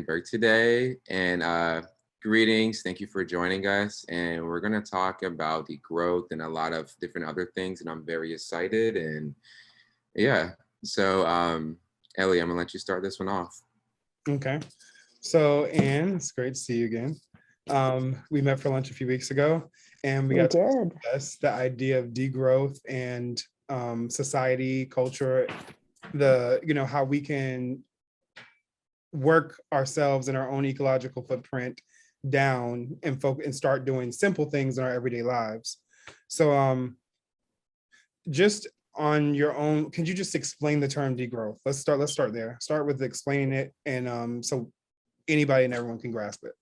Burke today, and greetings. Thank you for joining us. And we're going to talk about the growth and a lot of different other things. And I'm very excited. And yeah, so Ellie, I'm going to let you start this one off. Okay. So, Anne, it's great to see you again. We met for lunch a few weeks ago, and we got to discuss the idea of degrowth and society, culture, how we can work ourselves and our own ecological footprint down and start doing simple things in our everyday lives. So, just on your own, can you just explain the term degrowth? Let's start there. Start with explaining it, and so anybody and everyone can grasp it.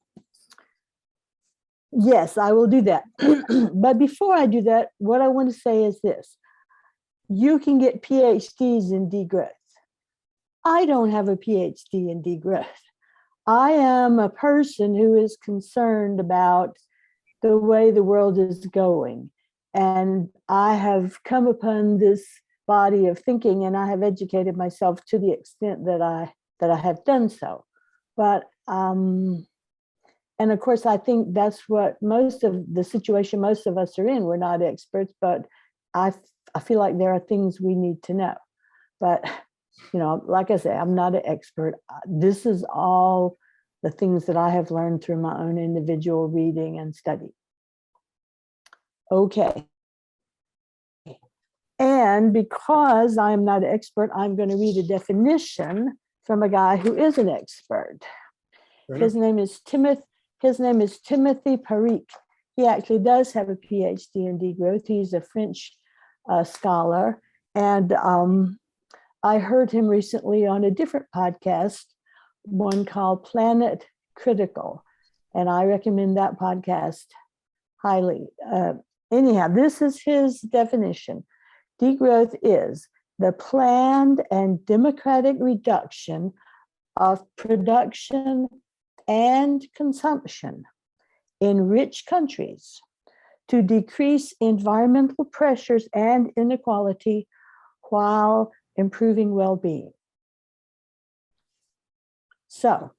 Yes, I will do that. But before I do that, what I want to say is this. You can get PhDs in degrowth. I don't have a PhD in degrowth. I am a person who is concerned about the way the world is going. And I have come upon this body of thinking, and I have educated myself to the extent that I have done so. But and of course, I think that's what most of the situation most of us are in. We're not experts, but I feel like there are things we need to know. But like I say, I'm not an expert. This is all the things that I have learned through my own individual reading and study. Okay. And because I'm not an expert, I'm going to read a definition from a guy who is an expert. His name is Timothy Parikh. He actually does have a PhD in degrowth. He's a French scholar. And I heard him recently on a different podcast, one called Planet Critical. And I recommend that podcast highly. Anyhow, this is his definition. Degrowth is the planned and democratic reduction of production and consumption in rich countries to decrease environmental pressures and inequality while improving well-being. So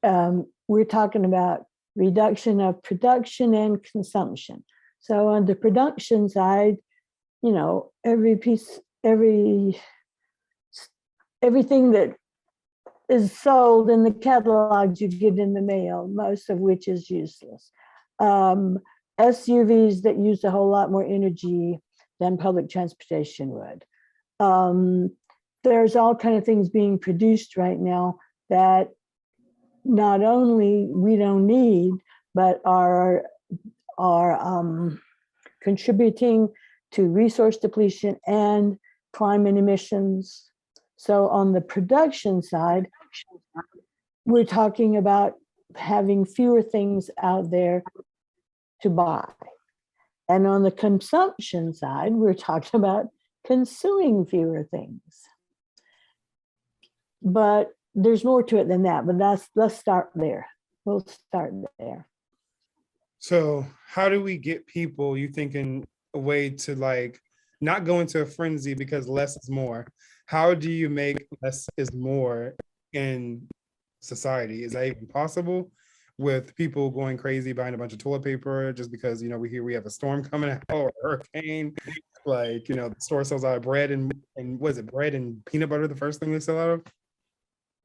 we're talking about reduction of production and consumption. So on the production side, everything that is sold in the catalogs you get in the mail, most of which is useless. SUVs that use a whole lot more energy than public transportation would. There's all kinds of things being produced right now that not only we don't need, but are contributing to resource depletion and climate emissions. So on the production side, we're talking about having fewer things out there to buy. And on the consumption side, we're talking about consuming fewer things. But there's more to it than that, but let's start there. We'll start there. So how do we get people, you think, in a way to not go into a frenzy because less is more? How do you make less is more in society? Is that even possible with people going crazy buying a bunch of toilet paper just because, we hear we have a storm coming out or a hurricane? The store sells out of bread and was it bread and peanut butter the first thing they sell out of?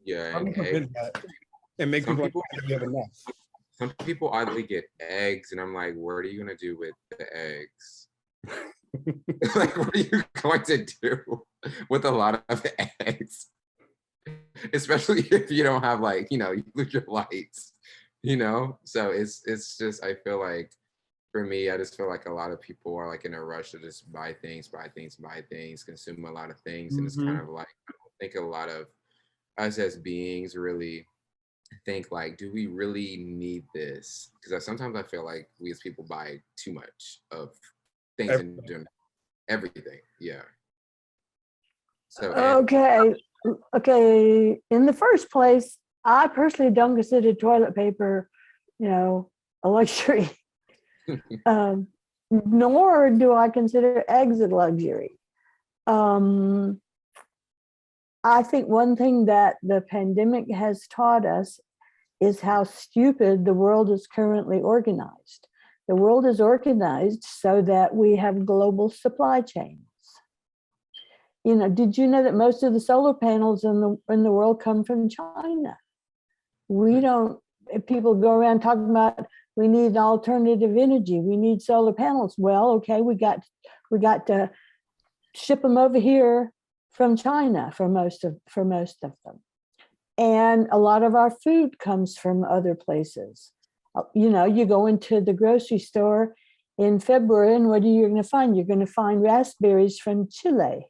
Yeah, and make people have enough. Some people oddly get eggs, and I'm like, what are you gonna do with the eggs? Like, what are you going to do with a lot of eggs? Especially if you don't have you lose your lights, So it's just, I feel like, for me, I just feel like a lot of people are in a rush to just buy things, consume a lot of things, and it's kind of like, I don't think a lot of us as beings really think do we really need this? Because sometimes I feel like we as people buy too much of things in general, everything. Yeah. So okay. In the first place, I personally don't consider toilet paper, a luxury. Nor do I consider eggs a luxury. I think one thing that the pandemic has taught us is how stupid the world is currently organized. The world is organized so that we have global supply chains. You know, did you know that most of the solar panels in the world come from China? We don't, people go around talking about we need alternative energy, we need solar panels. Well, okay, we got to ship them over here from China for most of them. And a lot of our food comes from other places. You know, you go into the grocery store in February, and what are you going to find? You're going to find raspberries from Chile.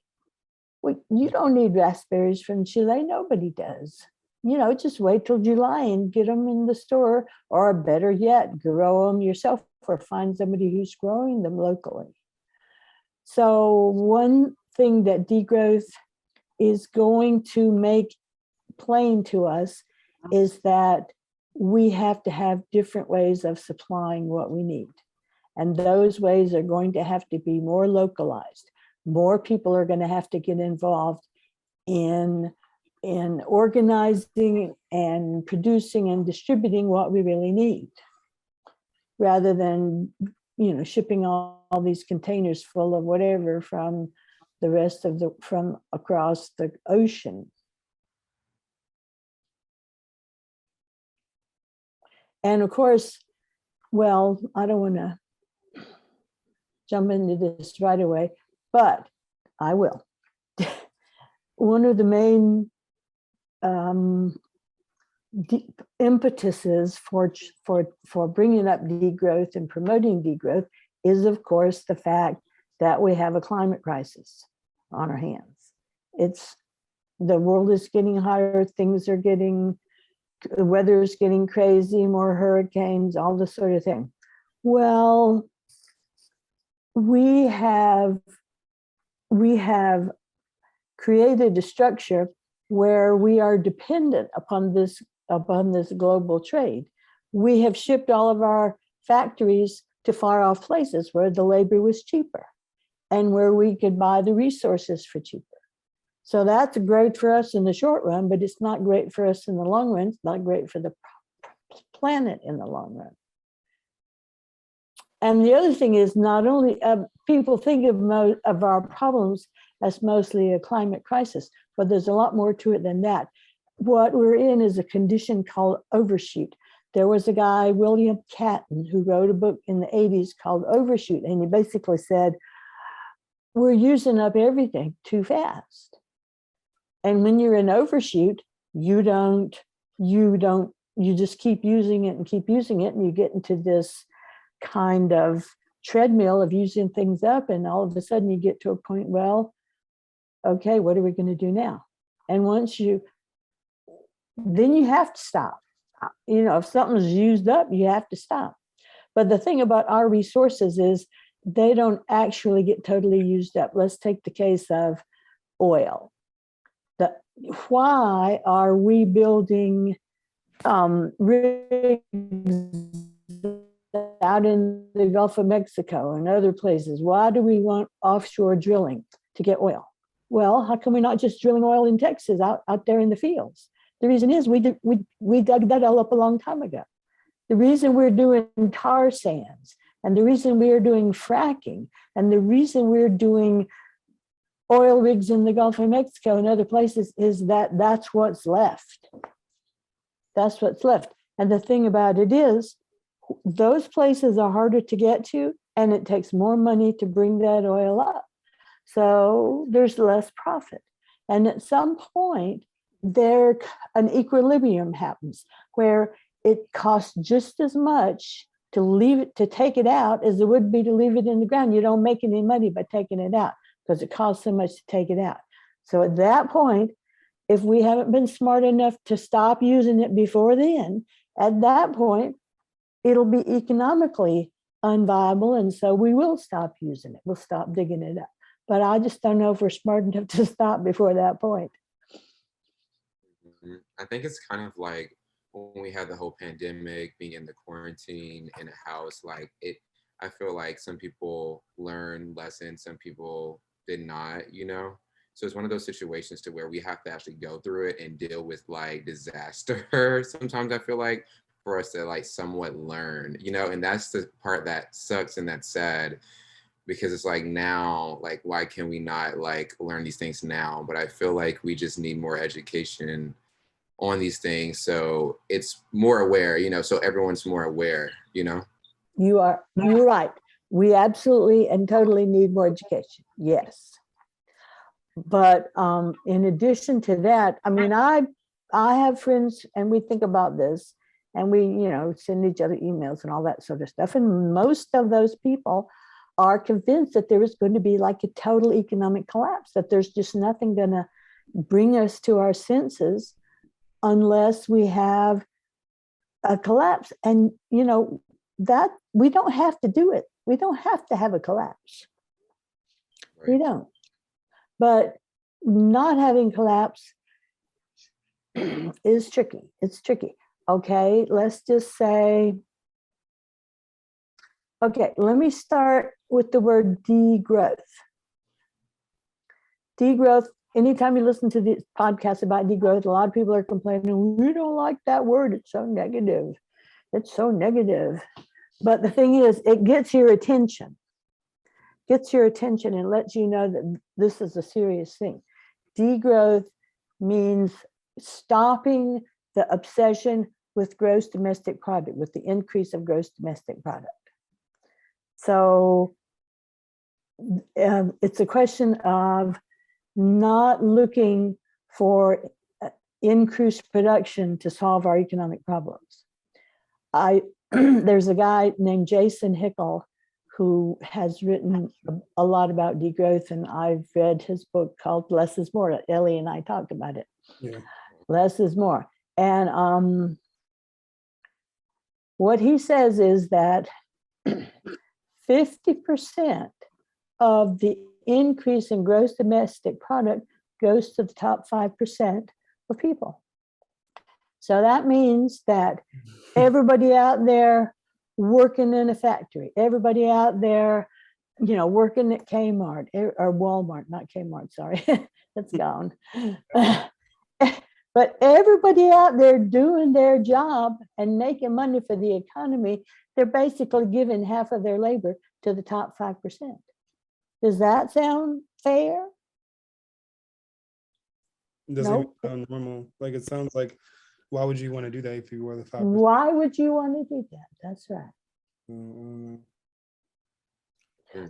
Well, you don't need raspberries from Chile. Nobody does. You know, just wait till July and get them in the store, or better yet, grow them yourself or find somebody who's growing them locally. So one thing that degrowth is going to make plain to us is that we have to have different ways of supplying what we need. And those ways are going to have to be more localized. More people are going to have to get involved in organizing and producing and distributing what we really need, rather than, you know, shipping all these containers full of whatever from the rest of from across the ocean. And of course, well, I don't want to jump into this right away, but I will. One of the main impetuses for bringing up degrowth and promoting degrowth is, of course, the fact that we have a climate crisis on our hands. The world is getting hotter, the weather is getting crazy, more hurricanes, all this sort of thing. Well, we have created a structure where we are dependent upon this global trade. We have shipped all of our factories to far off places where the labor was cheaper and where we could buy the resources for cheaper. So that's great for us in the short run, but it's not great for us in the long run. It's not great for the planet in the long run. And the other thing is, not only people think of our problems as mostly a climate crisis, but there's a lot more to it than that. What we're in is a condition called overshoot. There was a guy, William Catton, who wrote a book in the 80s called Overshoot, and he basically said, we're using up everything too fast. And when you're in overshoot, you just keep using it, and you get into this kind of treadmill of using things up, and all of a sudden you get to a point, well, okay, what are we going to do now? And then you have to stop. You know, if something's used up, you have to stop. But the thing about our resources is they don't actually get totally used up. Let's take the case of oil. Why are we building rigs out in the Gulf of Mexico and other places? Why do we want offshore drilling to get oil? Well, how come we're not just drilling oil in Texas out there in the fields? The reason is we dug that all up a long time ago. The reason we're doing tar sands, and the reason we are doing fracking, and the reason we're doing oil rigs in the Gulf of Mexico and other places is that's what's left. That's what's left. And the thing about it is, those places are harder to get to, and it takes more money to bring that oil up. So there's less profit. And at some point, an equilibrium happens where it costs just as much to take it out as it would be to leave it in the ground. You don't make any money by taking it out because it costs so much to take it out. So at that point, if we haven't been smart enough to stop using it before then, at that point, it'll be economically unviable. And so we will stop using it. We'll stop digging it up. But I just don't know if we're smart enough to stop before that point. I think it's kind of like when we had the whole pandemic, being in the quarantine in a house, I feel like some people learned lessons, some people did not, you know? So it's one of those situations to where we have to actually go through it and deal with like disaster. Sometimes I feel like for us to like somewhat learn, you know, and that's the part that sucks and that's sad, because it's like now, like, why can we not like learn these things now? But I feel like we just need more education on these things. So it's more aware, you know, so everyone's more aware, you know? You're right. We absolutely and totally need more education. Yes. But in addition to that, I mean, I have friends and we think about this and we, you know, send each other emails and all that sort of stuff. And most of those people are convinced that there is going to be like a total economic collapse, that there's just nothing going to bring us to our senses unless we have a collapse. And, you know, that we don't have to do it. We don't have to have a collapse. Right. We don't. But not having collapse is tricky. It's tricky. Okay, let's just say, okay, let me start with the word degrowth. Degrowth, anytime you listen to this podcast about degrowth, a lot of people are complaining, we don't like that word, it's so negative. It's so negative. But the thing is, it gets your attention. And lets you know that this is a serious thing. Degrowth means stopping the obsession with gross domestic product, with the increase of gross domestic product. So it's a question of not looking for increased production to solve our economic problems. There's a guy named Jason Hickel who has written a lot about degrowth, and I've read his book called Less is More. Ellie and I talked about it. Yeah. Less is more. And what he says is that 50% of the increase in gross domestic product goes to the top 5% of people. So that means that everybody out there working in a factory, everybody out there, you know, working at Kmart or Walmart, not Kmart, sorry, that's gone. But everybody out there doing their job and making money for the economy, they're basically giving half of their labor to the top 5%. Does that sound fair? It doesn't even sound normal. Like, it sounds like, why would you want to do that if you were the 5%? Why would you want to do that? That's right. Mm-hmm.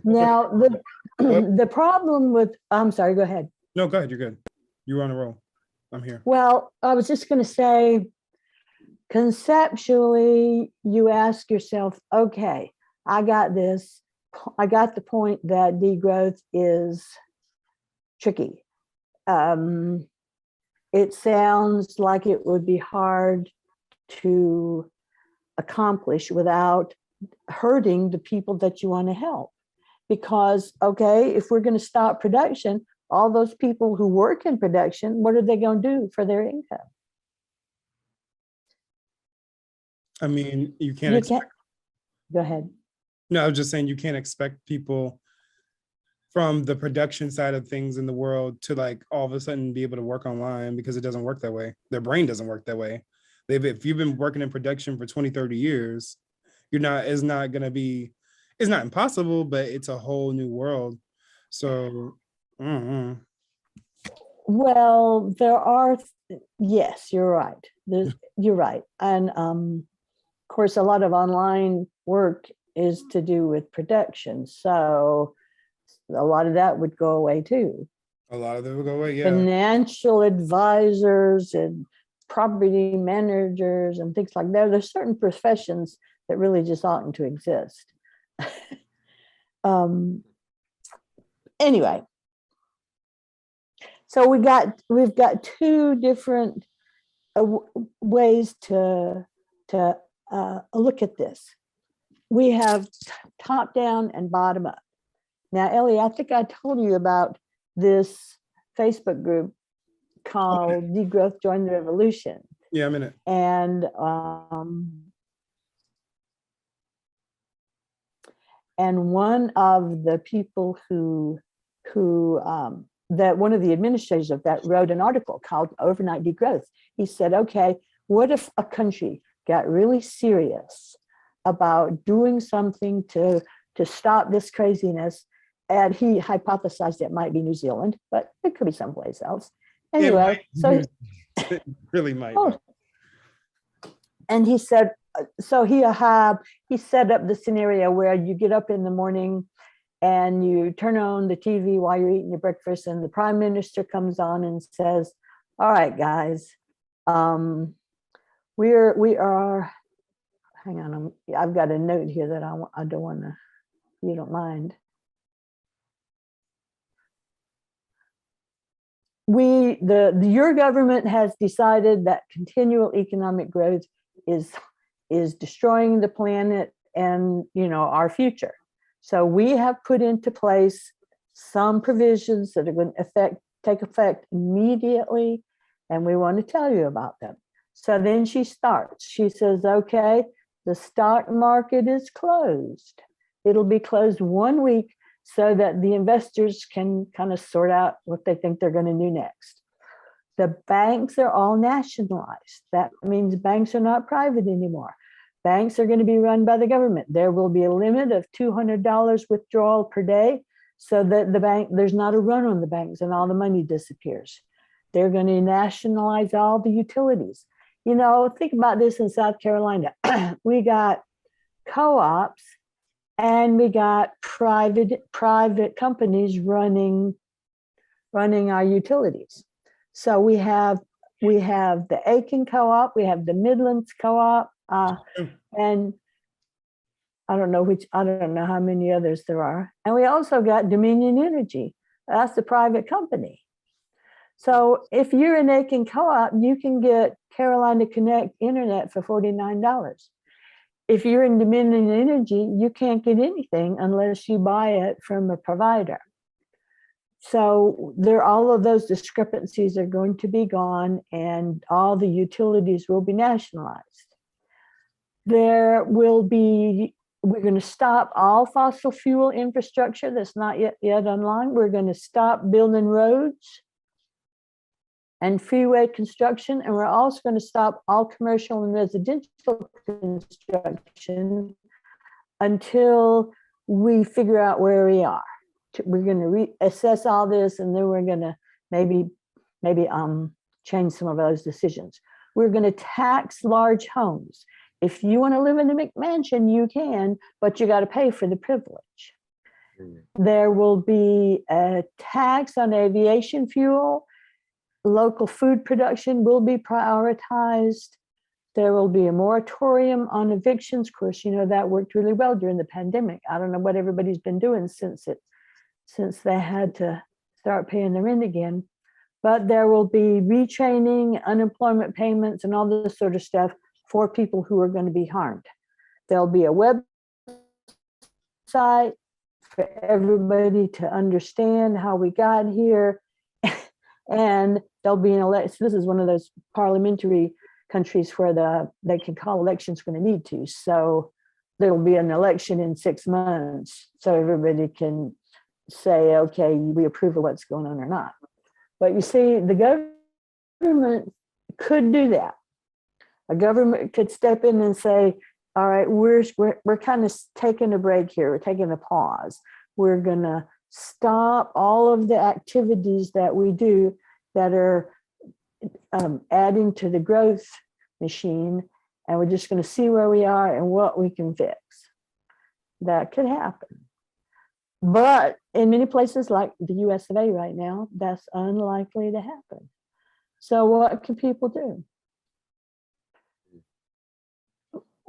Now, the problem with, I'm sorry, go ahead. No, go ahead. You're good. You're on a roll. I'm here. Well, I was just going to say, conceptually, you ask yourself, okay, I got this. I got the point that degrowth is tricky. It sounds like it would be hard to accomplish without hurting the people that you want to help. Because, okay, if we're going to stop production, all those people who work in production, what are they going to do for their income? I mean, you can't. Go ahead. No, I was just saying you can't expect people from the production side of things in the world to like all of a sudden be able to work online, because it doesn't work that way. Their brain doesn't work that way. If you've been working in production for 20, 30 years, it's not impossible, but it's a whole new world. So, well, yes, you're right. You're right. And of course, a lot of online work is to do with production. So a lot of that would go away too. A lot of it would go away, yeah. Financial advisors and property managers and things like that. There's certain professions that really just oughtn't to exist. Anyway, so we've got two different ways to look at this. We have top down and bottom up. Now, Ellie, I think I told you about this Facebook group called Degrowth Join the Revolution. Yeah, I'm in it. And one of the people who that one of the administrators of that wrote an article called Overnight Degrowth. He said, okay, what if a country got really serious about doing something to stop this craziness? And he hypothesized it might be New Zealand, but it could be someplace else. Anyway, so it really might. Oh, and he said, so he set up the scenario where you get up in the morning and you turn on the TV while you're eating your breakfast, and the prime minister comes on and says, all right, guys, we are, hang on, I've got a note here that I don't want to, if you don't mind. Your government has decided that continual economic growth is destroying the planet and, you know, our future. So we have put into place some provisions that are going to take effect immediately, and we want to tell you about them. So then she starts. She says, okay, the stock market is closed. It'll be closed 1 week so that the investors can kind of sort out what they think they're going to do next. The banks are all nationalized. That means banks are not private anymore. Banks are going to be run by the government. There will be a limit of $200 withdrawal per day so that there's not a run on the banks and all the money disappears. They're going to nationalize all the utilities. You know, think about this in South Carolina. We got co-ops and we got private companies running our utilities. So we have the Aiken Co-op, we have the Midlands Co-op, and I don't know how many others there are. And we also got Dominion Energy. That's the private company. So if you're an Aiken Co-op, you can get Carolina Connect internet for $49. If you're in Dominion Energy, you can't get anything unless you buy it from a provider. So all of those discrepancies are going to be gone, and all the utilities will be nationalized. We're going to stop all fossil fuel infrastructure that's not yet online. We're going to stop building roads and freeway construction, and we're also going to stop all commercial and residential construction until we figure out where we are. We're going to reassess all this, and then we're going to maybe change some of those decisions. We're going to tax large homes. If you want to live in a McMansion, you can, but you got to pay for the privilege. There will be a tax on aviation fuel. Local food production will be prioritized. There will be a moratorium on evictions. Of course, you know, that worked really well during the pandemic. I don't know what everybody's been doing since they had to start paying the rent again. But there will be retraining, unemployment payments, and all this sort of stuff for people who are going to be harmed. There'll be a website for everybody to understand how we got here. And there'll be an election. This is one of those parliamentary countries where they can call elections when they need to. So there'll be an election in 6 months, so everybody can say, okay, we approve of what's going on or not. But you see, the government could do that. A government could step in and say, all right, we're kind of taking a break here. We're taking a pause. We're going to stop all of the activities that we do that are adding to the growth machine, and we're just going to see where we are and what we can fix. That could happen. But in many places like the US of A right now, that's unlikely to happen. So what can people do?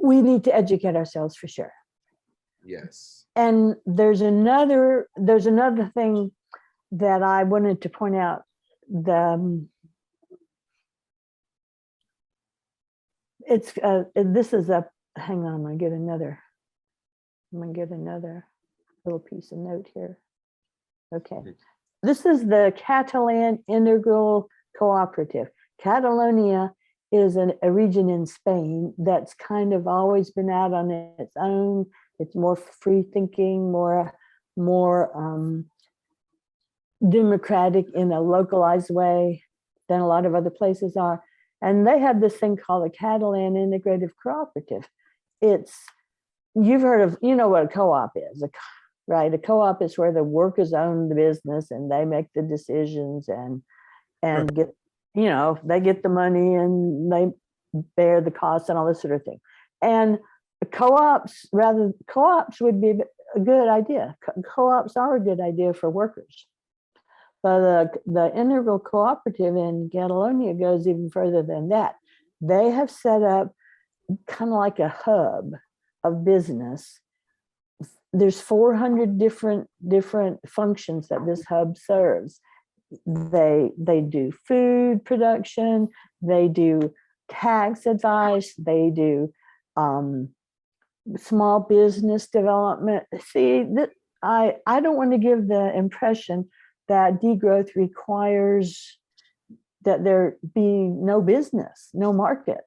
We need to educate ourselves for sure. Yes. And there's another thing that I wanted to point out. This is hang on, I'm gonna get another little piece of note here. Okay. This is the Catalan Integral Cooperative. Catalonia is a region in Spain that's kind of always been out on its own. It's more free thinking, more democratic in a localized way than a lot of other places are. And they have this thing called the Catalan Integrative Cooperative. You've heard of, you know what a co-op is, right? A co-op is where the workers own the business and they make the decisions and get, they get the money and they bear the costs and all this sort of thing. And co-ops would be a good idea. Co-ops are a good idea for workers. But the Integral Cooperative in Catalonia goes even further than that. They have set up kind of like a hub of business. There's 400 different functions that this hub serves. They do food production, they do tax advice, they do small business development. See, I don't want to give the impression that degrowth requires that there be no business, no markets.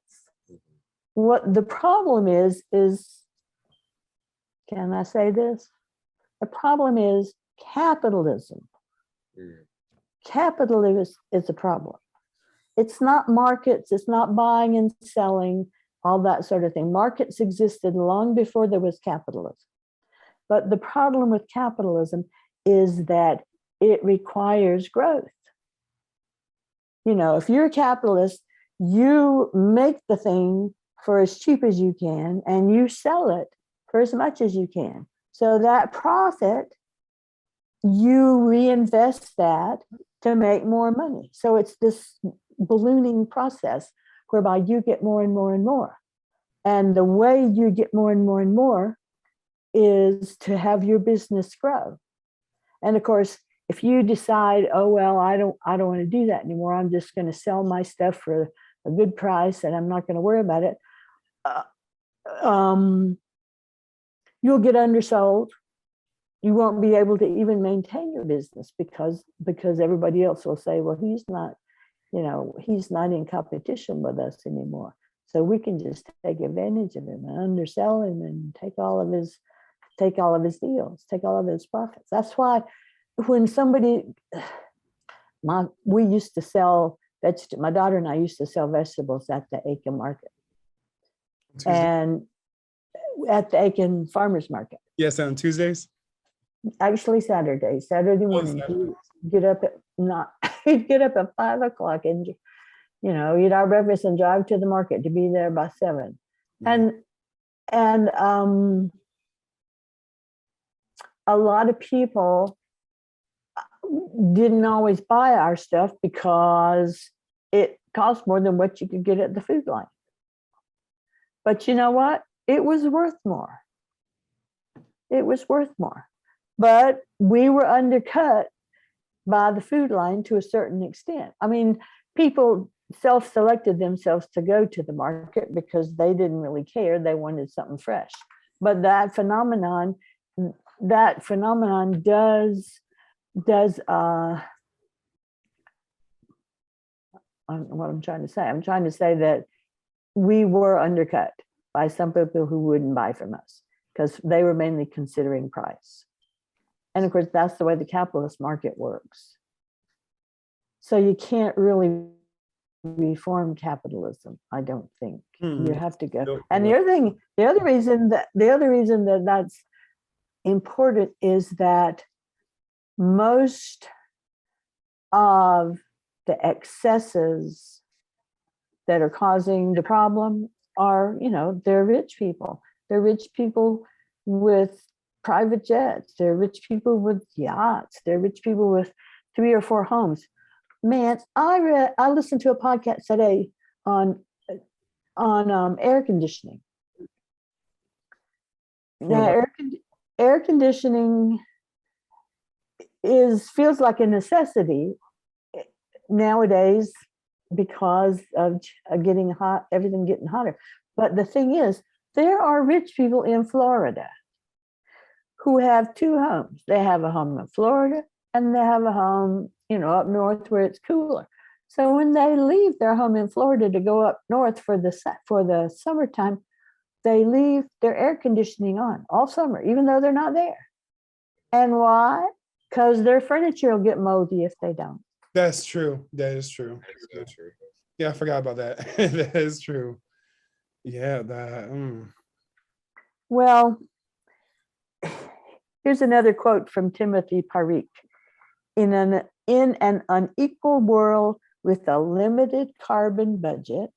What the problem is, can I say this? The problem is capitalism. Capitalism is a problem. It's not markets, it's not buying and selling, all that sort of thing. Markets existed long before there was capitalism. But the problem with capitalism is that it requires growth. If you're a capitalist, you make the thing for as cheap as you can and you sell it for as much as you can. So that profit, you reinvest that to make more money. So it's this ballooning process whereby you get more and more and more. And the way you get more and more and more is to have your business grow. And of course, if you decide, oh, well, I don't want to do that anymore, I'm just going to sell my stuff for a good price and I'm not going to worry about it, you'll get undersold. You won't be able to even maintain your business because everybody else will say, well, he's not in competition with us anymore. So we can just take advantage of him and undersell him and take all of his deals, take all of his profits. That's why when we used to sell vegetables, my daughter and I used to sell vegetables at the Aiken market. And at the Aiken farmers market. Yes, on Tuesdays? Actually Saturday morning. He'd get up at 5 o'clock and eat our breakfast and drive to the market to be there by 7. And a lot of people didn't always buy our stuff because it cost more than what you could get at the food line. But you know what? It was worth more. It was worth more. But we were undercut by the food line to a certain extent. I mean, people self-selected themselves to go to the market because they didn't really care. They wanted something fresh. But that phenomenon does what I'm trying to say. I'm trying to say that we were undercut by some people who wouldn't buy from us because they were mainly considering price. And of course, that's the way the capitalist market works. So you can't really reform capitalism, I don't think. You have to go. And the other reason that that's important is that most of the excesses that are causing the problem are, they're rich people. They're rich people with private jets. They're rich people with yachts. They're rich people with 3 or 4 homes. Man, I listened to a podcast today on air conditioning. Now, air conditioning feels like a necessity nowadays because of getting hot, everything getting hotter. But the thing is, there are rich people in Florida who have 2 homes. They have a home in Florida and they have a home, up north where it's cooler. So when they leave their home in Florida to go up north for the summertime, they leave their air conditioning on all summer, even though they're not there. And why? because their furniture will get moldy if they don't. That's true. That is true. That is so true. Yeah, I forgot about that. That is true. Yeah, that. Well, here's another quote from Timothy Parikh. In an unequal world with a limited carbon budget,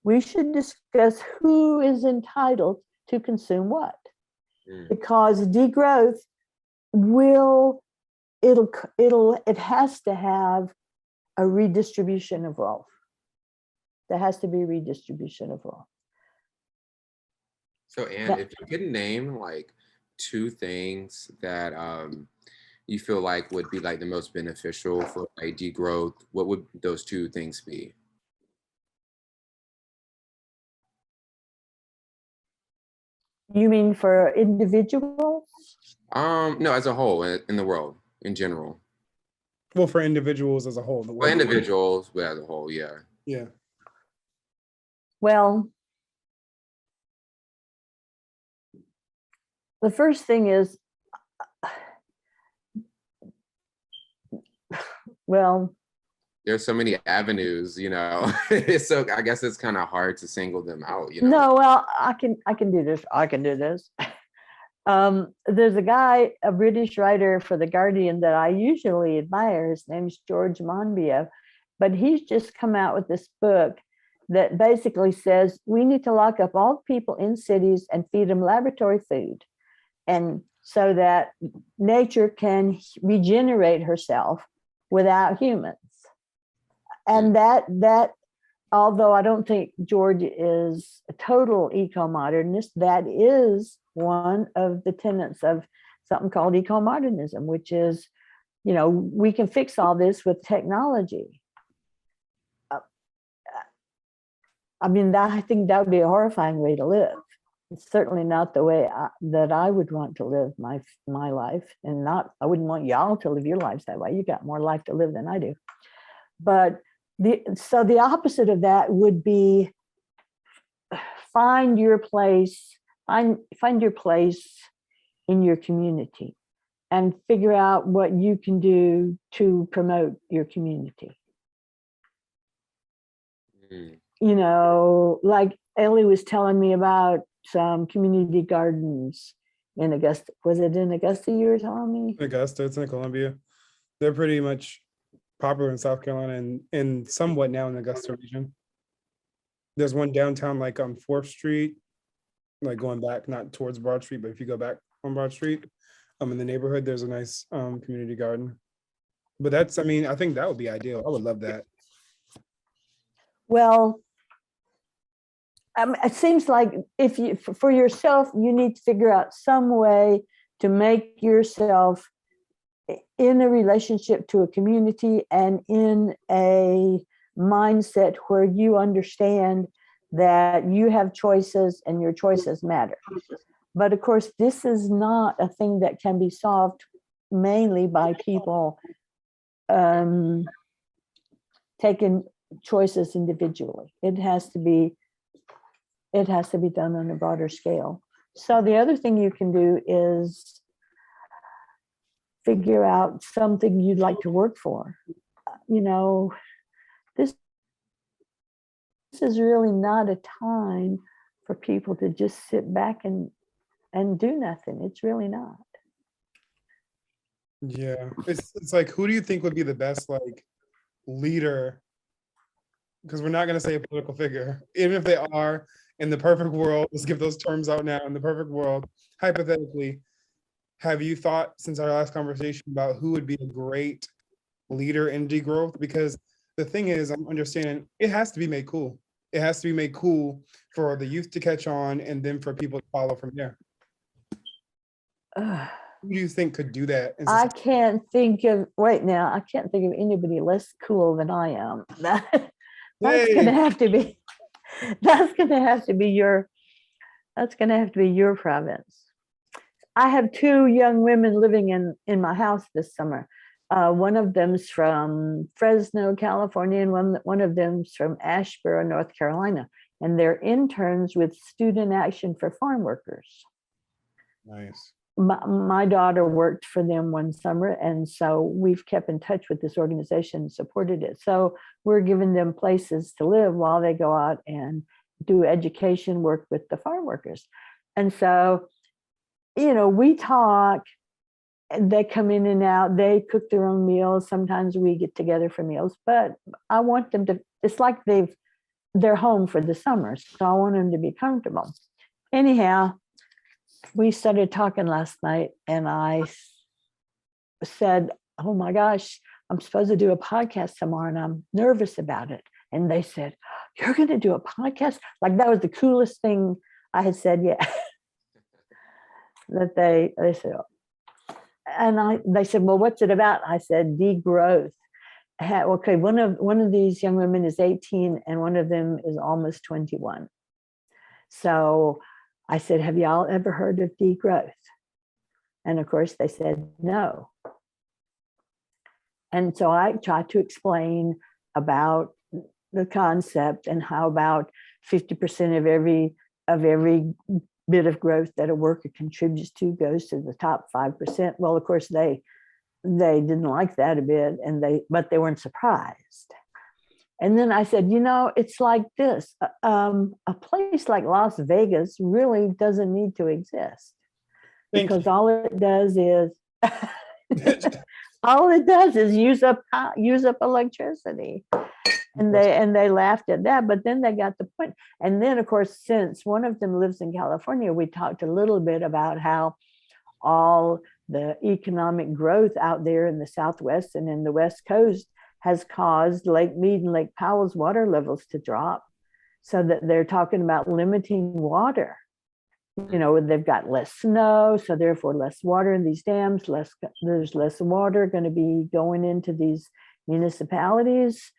we should discuss who is entitled to consume what. Because degrowth it has to have a redistribution of wealth. There has to be redistribution of wealth. So, Anne, if you could name like 2 things that you feel like would be like the most beneficial for like degrowth, what would those 2 things be? You mean for individuals? No, as a whole in the world in general. Well, for individuals as a whole. For individuals, but as a whole, yeah. Yeah. Well, the first thing is, well, there's so many avenues, so I guess it's kind of hard to single them out, No, well, I can do this. There's a guy, a British writer for The Guardian that I usually admire. His name's George Monbiot, but he's just come out with this book that basically says we need to lock up all people in cities and feed them laboratory food, and so that nature can regenerate herself without humans. And that although I don't think George is a total eco-modernist, that is one of the tenets of something called eco-modernism, which is, we can fix all this with technology. I think that would be a horrifying way to live. It's certainly not the way that I would want to live my life, and I wouldn't want y'all to live your lives that way. You got more life to live than I do. But the opposite of that would be find your place in your community and figure out what you can do to promote your community. Like Ellie was telling me about some community gardens in Augusta. Was it in Augusta you were telling me? Augusta, it's in Columbia. They're pretty much popular in South Carolina and somewhat now in the Augusta region. There's one downtown, like on 4th Street, like going back, not towards Broad Street, but if you go back on Broad Street, in the neighborhood, there's a nice community garden. But I think that would be ideal. I would love that. Well, it seems like for yourself, you need to figure out some way to make yourself in a relationship to a community and in a mindset where you understand that you have choices and your choices matter. But of course, this is not a thing that can be solved mainly by people taking choices individually. It has to be done on a broader scale. So the other thing you can do is figure out something you'd like to work for. This is really not a time for people to just sit back and do nothing. It's really not. Yeah, it's like, who do you think would be the best leader? Because we're not going to say a political figure, even if they are in the perfect world. Let's give those terms out now. In the perfect world, hypothetically, have you thought since our last conversation about who would be a great leader in degrowth? Because the thing is, I'm understanding it has to be made cool. It has to be made cool for the youth to catch on and then for people to follow from there. Who do you think could do that? I can't think of anybody less cool than I am. That's gonna have to be your province. I have 2 young women living in my house this summer. One of them's from Fresno, California, and one of them's from Asheboro, North Carolina. And they're interns with Student Action for Farm Workers. Nice. my daughter worked for them one summer, and so we've kept in touch with this organization and supported it. So we're giving them places to live while they go out and do education work with the farm workers. And so, we talk, and they come in and out, they cook their own meals. Sometimes we get together for meals, but I want them to, it's like they're home for the summer. So I want them to be comfortable. Anyhow, we started talking last night, and I said, oh my gosh, I'm supposed to do a podcast tomorrow and I'm nervous about it. And they said, you're going to do a podcast? Like that was the coolest thing I had said yet. That they said, and they said, well, what's it about? I said, degrowth. Okay, one of these young women is 18 and one of them is almost 21. So I said, have y'all ever heard of degrowth? And of course they said no. And so I tried to explain about the concept and how about 50% of every bit of growth that a worker contributes to goes to the top 5%. Well, of course they didn't like that a bit, but they weren't surprised. And then I said, it's like this. A place like Las Vegas really doesn't need to exist because all it does is use up electricity. And they laughed at that, but then they got the point. And then, of course, since one of them lives in California, we talked a little bit about how all the economic growth out there in the Southwest and in the West Coast has caused Lake Mead and Lake Powell's water levels to drop, so that they're talking about limiting water. They've got less snow, so therefore less water in these dams, there's less water going to be going into these municipalities.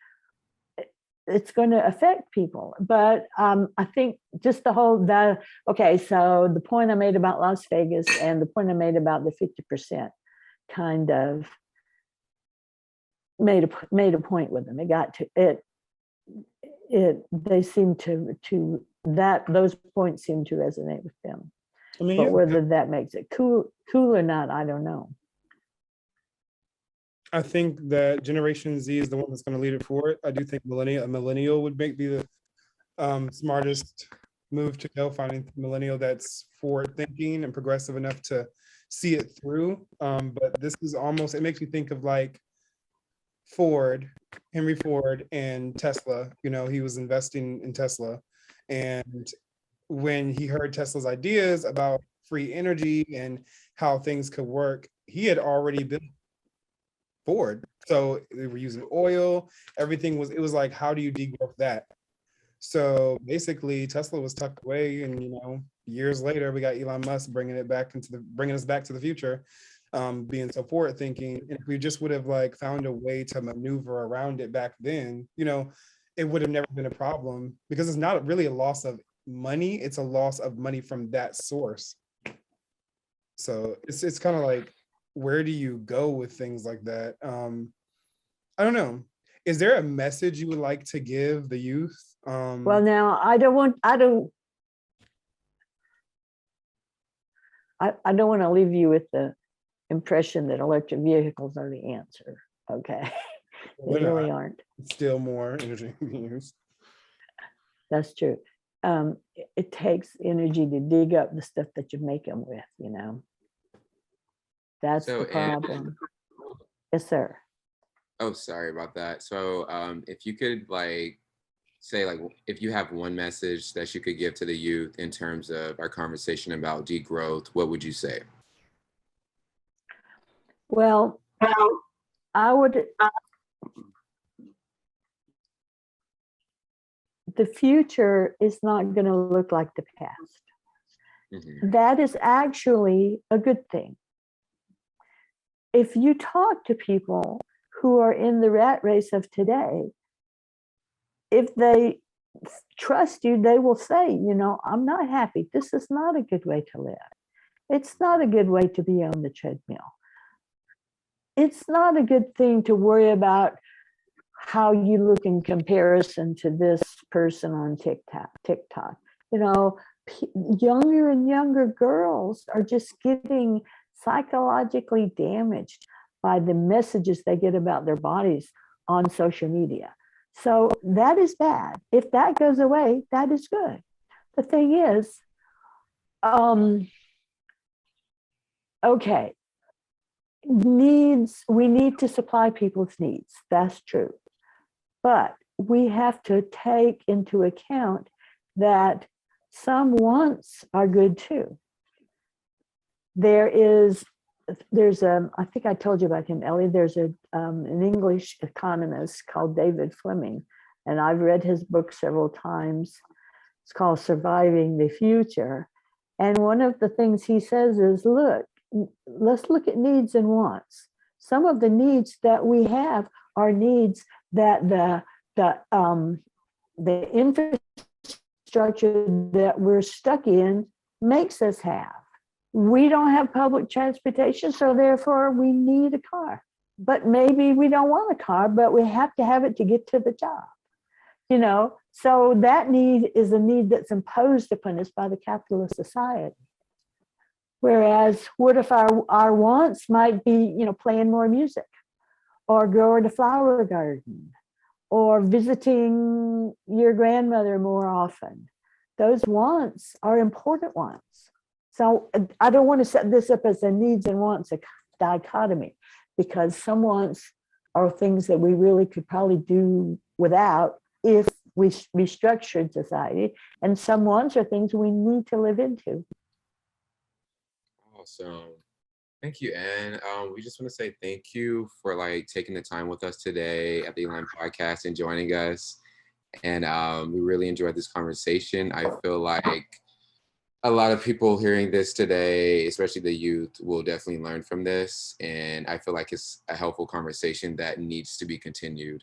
It's going to affect people. But I think just so the point I made about Las Vegas and the point I made about the 50% kind of made a point with them. It got to it. They seem to those points seem to resonate with them. But whether that makes it cool or not, I don't know. I think that Generation Z is the one that's going to lead it forward. I do think a millennial would be the smartest move to go, finding a millennial that's forward thinking and progressive enough to see it through. But this is almost, it makes me think of like Henry Ford and Tesla. He was investing in Tesla. And when he heard Tesla's ideas about free energy and how things could work, he had already built Ford. So they were using oil. It was like, how do you degrowth that? So basically Tesla was tucked away, and years later we got Elon Musk bringing us back to the future, being so forward thinking. And if we just would have found a way to maneuver around it back then, it would have never been a problem, because it's not really a loss of money, it's a loss of money from that source. So it's kind of like, where do you go with things like that? I don't know. Is there a message you would like to give the youth? Well, now I don't want to leave you with the impression that electric vehicles are the answer. Okay. They really aren't. Still more energy used. That's true. It takes energy to dig up the stuff that you make them with, That's the problem. Yes, sir. Oh, sorry about that. So if you could say if you have one message that you could give to the youth in terms of our conversation about degrowth, what would you say? Well, I would. The future is not going to look like the past. Mm-hmm. That is actually a good thing. If you talk to people who are in the rat race of today, if they trust you, they will say, I'm not happy. This is not a good way to live. It's not a good way to be on the treadmill. It's not a good thing to worry about how you look in comparison to this person on TikTok. younger and younger girls are just getting psychologically damaged by the messages they get about their bodies on social media. So that is bad. If that goes away, that is good. The thing is, okay, we need to supply people's needs. That's true. But we have to take into account that some wants are good too. There's I think I told you about him, Ellie. There's an English economist called David Fleming, and I've read his book several times. It's called Surviving the Future. And one of the things he says is, look, let's look at needs and wants. Some of the needs that we have are needs that the infrastructure that we're stuck in makes us have. We don't have public transportation, so therefore we need a car. But maybe we don't want a car, but we have to have it to get to the job. So that need is a need that's imposed upon us by the capitalist society. Whereas what if our wants might be, playing more music, or growing a flower garden, or visiting your grandmother more often? Those wants are important wants. So I don't want to set this up as a needs and wants dichotomy, because some wants are things that we really could probably do without if we restructured society, and some wants are things we need to live into. Awesome. Thank you, Anne. We just want to say thank you for taking the time with us today at the Line Podcast and joining us. And we really enjoyed this conversation. I feel like a lot of people hearing this today, especially the youth, will definitely learn from this. And I feel like it's a helpful conversation that needs to be continued.